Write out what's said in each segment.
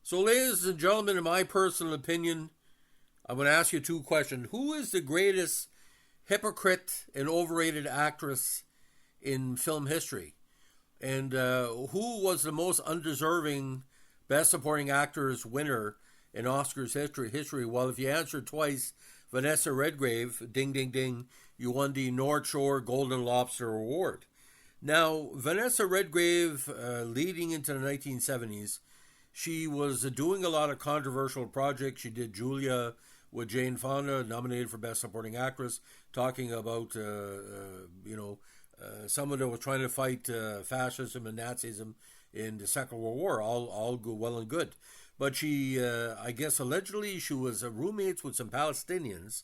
So, ladies and gentlemen, in my personal opinion, I'm going to ask you two questions. Who is the greatest hypocrite and overrated actress in film history? And who was the most undeserving Best Supporting Actress winner in Oscars history? Well, if you answered twice, Vanessa Redgrave, ding, ding, ding, you won the North Shore Golden Lobster Award. Now, Vanessa Redgrave, leading into the 1970s, she was doing a lot of controversial projects. She did Julia with Jane Fonda, nominated for Best Supporting Actress, talking about, someone that was trying to fight fascism and Nazism in the Second World War. All good, well and good. But she, I guess, allegedly she was roommates with some Palestinians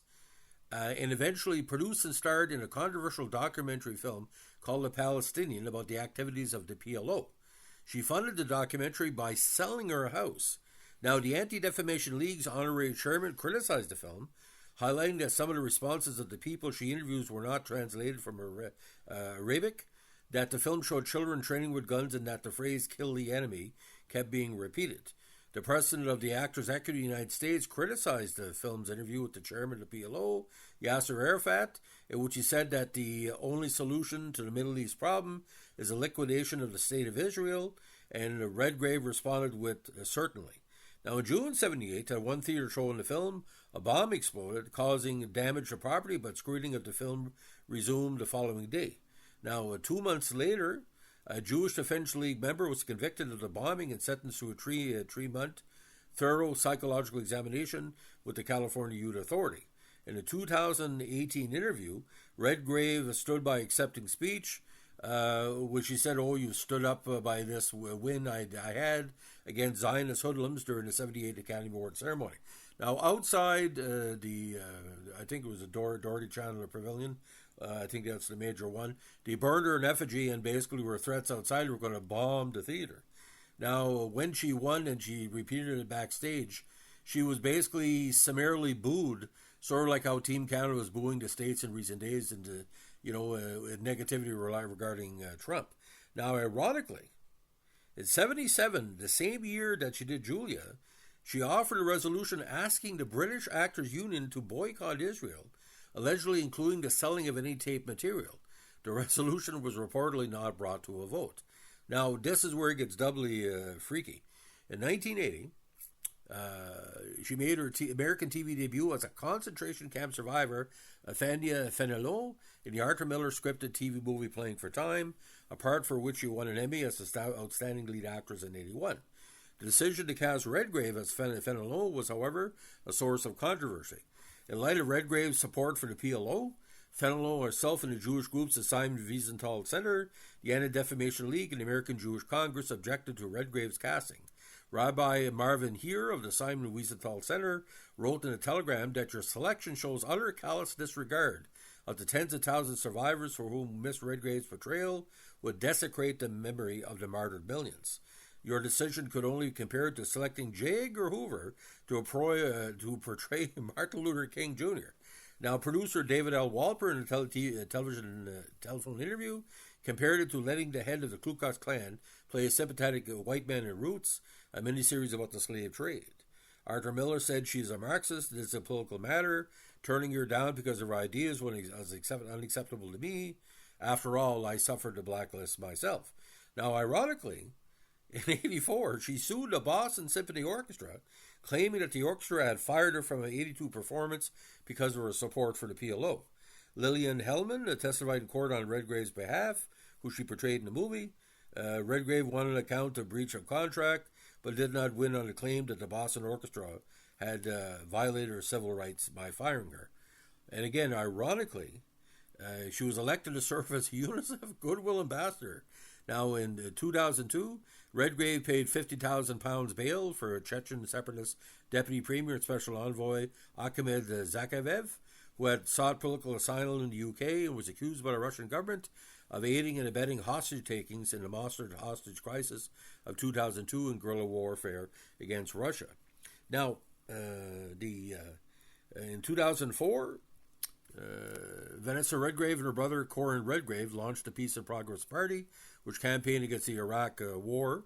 and eventually produced and starred in a controversial documentary film called The Palestinian about the activities of the PLO. She funded the documentary by selling her house. Now, the Anti-Defamation League's honorary chairman criticized the film, highlighting that some of the responses of the people she interviews were not translated from Arabic, that the film showed children training with guns, and that the phrase "kill the enemy" kept being repeated. The president of the Actors Equity of the United States criticized the film's interview with the chairman of the PLO, Yasser Arafat, in which he said that the only solution to the Middle East problem is a liquidation of the State of Israel, and Redgrave responded with, certainly. Now, in June 1978, at one theater showing the film, a bomb exploded, causing damage to property, but screening of the film resumed the following day. Now, 2 months later, a Jewish Defense League member was convicted of the bombing and sentenced to a three-month thorough psychological examination with the California Youth Authority. In a 2018 interview, Redgrave stood by accepting speech, which he said, "Oh, you stood up by this win I had against Zionist hoodlums during the 78 Academy Award ceremony." Now, outside I think it was the Doherty Chandler Pavilion, I think that's the major one, they burned her in effigy and basically were threats outside were going to bomb the theater. Now, when she won and she repeated it backstage, she was basically summarily booed, sort of like how Team Canada was booing the States in recent days into, negativity regarding Trump. Now, ironically, in 1977, the same year that she did Julia, she offered a resolution asking the British Actors Union to boycott Israel, allegedly including the selling of any tape material. The resolution was reportedly not brought to a vote. Now, this is where it gets doubly freaky. In 1980, she made her American TV debut as a concentration camp survivor, Athania Fenelon, in the Arthur Miller scripted TV movie Playing for Time, a part for which she won an Emmy as the outstanding lead actress in 1981. The decision to cast Redgrave as Fenelon was, however, a source of controversy. In light of Redgrave's support for the PLO, Fenelon herself and the Jewish groups the Simon Wiesenthal Center, the Anti-Defamation League, and the American Jewish Congress objected to Redgrave's casting. Rabbi Marvin Heer of the Simon Wiesenthal Center wrote in a telegram that your selection shows utter callous disregard of the tens of thousands of survivors for whom Miss Redgrave's portrayal would desecrate the memory of the martyred millions. Your decision could only be compared to selecting J. Edgar Hoover to portray Martin Luther King Jr. Now, producer David L. Walper in a telephone interview compared it to letting the head of the Ku Klux Klan play a sympathetic white man in Roots, a miniseries about the slave trade. Arthur Miller said she is a Marxist, it's a political matter, turning her down because of her ideas was unacceptable to me. After all, I suffered the blacklist myself. Now, ironically, in 1984, she sued the Boston Symphony Orchestra, claiming that the orchestra had fired her from an 82 performance because of her support for the PLO. Lillian Hellman testified in court on Redgrave's behalf, who she portrayed in the movie. Redgrave won an account of breach of contract, but did not win on the claim that the Boston Orchestra had violated her civil rights by firing her. And again, ironically, she was elected to serve as a UNICEF Goodwill Ambassador. Now, in 2002, Redgrave paid £50,000 bail for Chechen separatist Deputy Premier and Special Envoy Akhmed Zakayev, who had sought political asylum in the UK and was accused by the Russian government of aiding and abetting hostage takings in the Mostar hostage crisis of 2002 and guerrilla warfare against Russia. Now, in 2004, Vanessa Redgrave and her brother Corin Redgrave launched the Peace and Progress Party, which campaigned against the Iraq war.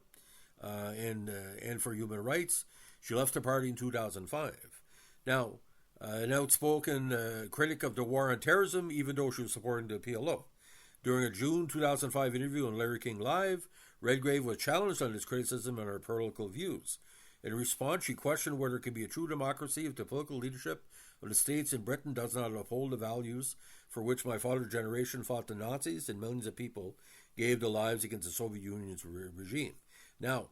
and for human rights. She left the party in 2005. Now, an outspoken critic of the war on terrorism, even though she was supporting the PLO. During a June 2005 interview on Larry King Live, Redgrave was challenged on his criticism and her political views. In response, she questioned whether it can be a true democracy if the political leadership of the states in Britain does not uphold the values for which my father's generation fought the Nazis and millions of people gave their lives against the Soviet Union's regime. Now,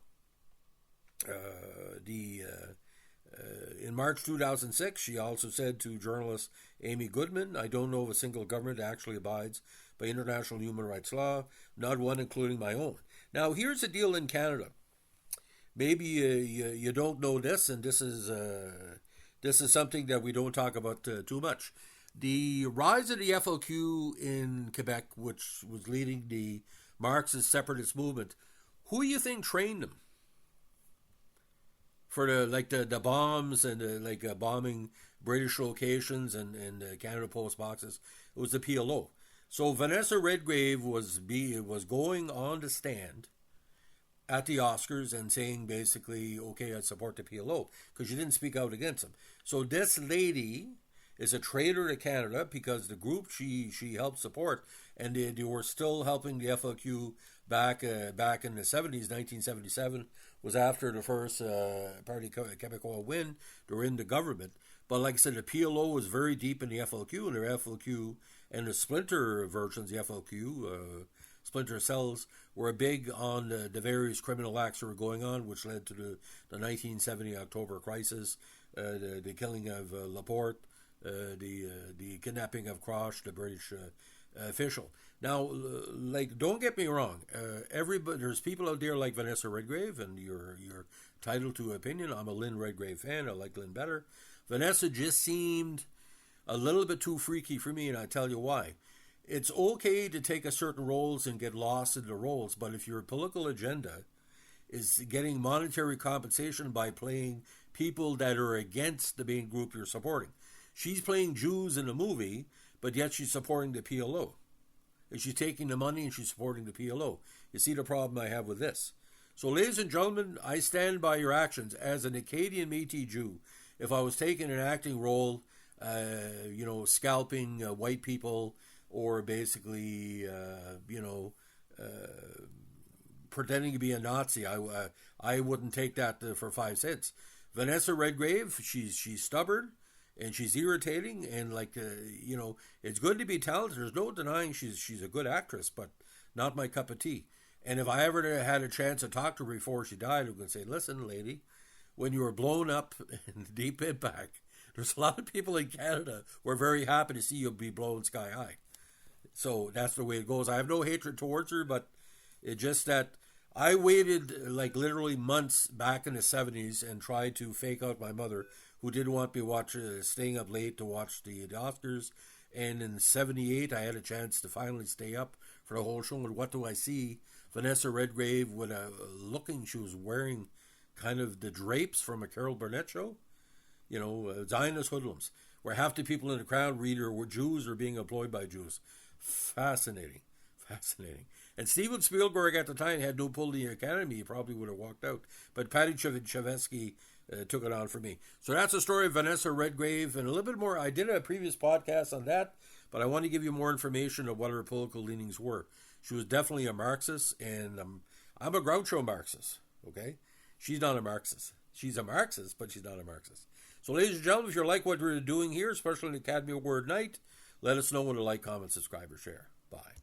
in March 2006, she also said to journalist Amy Goodman, "I don't know of a single government that actually abides by international human rights law, not one including my own." Now, here's the deal in Canada. Maybe you don't know this, and this is something that we don't talk about too much. The rise of the FLQ in Quebec, which was leading the Marxist separatist movement, who do you think trained them for the bombs and bombing British locations and Canada Post boxes? It was the PLO. So Vanessa Redgrave was going on the stand at the Oscars and saying basically, okay, I support the PLO, because she didn't speak out against them. So this lady is a traitor to Canada because the group she helped support, and they were still helping the FLQ back in the 70s, 1977, was after the first Parti Québécois win. They were in the government. But like I said, the PLO was very deep in the FLQ, and the FLQ and the splinter versions, the FLQ, splinter cells, were big on the various criminal acts that were going on, which led to the 1970 October crisis, the killing of Laporte, the kidnapping of Crosh, the British official. Now, don't get me wrong, there's people out there like Vanessa Redgrave, and you're entitled to opinion. I'm a Lynn Redgrave fan. I like Lynn better. Vanessa just seemed a little bit too freaky for me, and I tell you why. It's okay to take a certain roles and get lost in the roles, but if your political agenda is getting monetary compensation by playing people that are against the main group you're supporting. She's playing Jews in a movie, but yet she's supporting the PLO. And she's taking the money and she's supporting the PLO. You see the problem I have with this. So, ladies and gentlemen, I stand by your actions. As an Acadian Métis Jew, if I was taking an acting role, scalping white people, or basically, pretending to be a Nazi, I wouldn't take that for 5 cents. Vanessa Redgrave, she's stubborn and she's irritating, and it's good to be talented. There's no denying she's a good actress, but not my cup of tea. And if I ever had a chance to talk to her before she died, I'm going to say, listen, lady, when you were blown up in deep impact, there's a lot of people in Canada who are very happy to see you be blown sky high. So that's the way it goes. I have no hatred towards her, but it's just that I waited literally months back in the 70s and tried to fake out my mother, who didn't want me staying up late to watch the Oscars. And in 78, I had a chance to finally stay up for the whole show. And what do I see? Vanessa Redgrave with she was wearing kind of the drapes from a Carol Burnett show. Zionist hoodlums, where half the people in the crowd were Jews or being employed by Jews. Fascinating. And Steven Spielberg at the time had no pull in the Academy. He probably would have walked out. But Patty Chayefsky took it on for me. So that's the story of Vanessa Redgrave, and a little bit more. I did a previous podcast on that, but I want to give you more information of what her political leanings were. She was definitely a Marxist, and I'm a Groucho Marxist, okay? She's not a Marxist. She's a Marxist, but she's not a Marxist. So, ladies and gentlemen, if you like what we're doing here, especially on Academy Award night, let us know when to like, comment, subscribe, or share. Bye.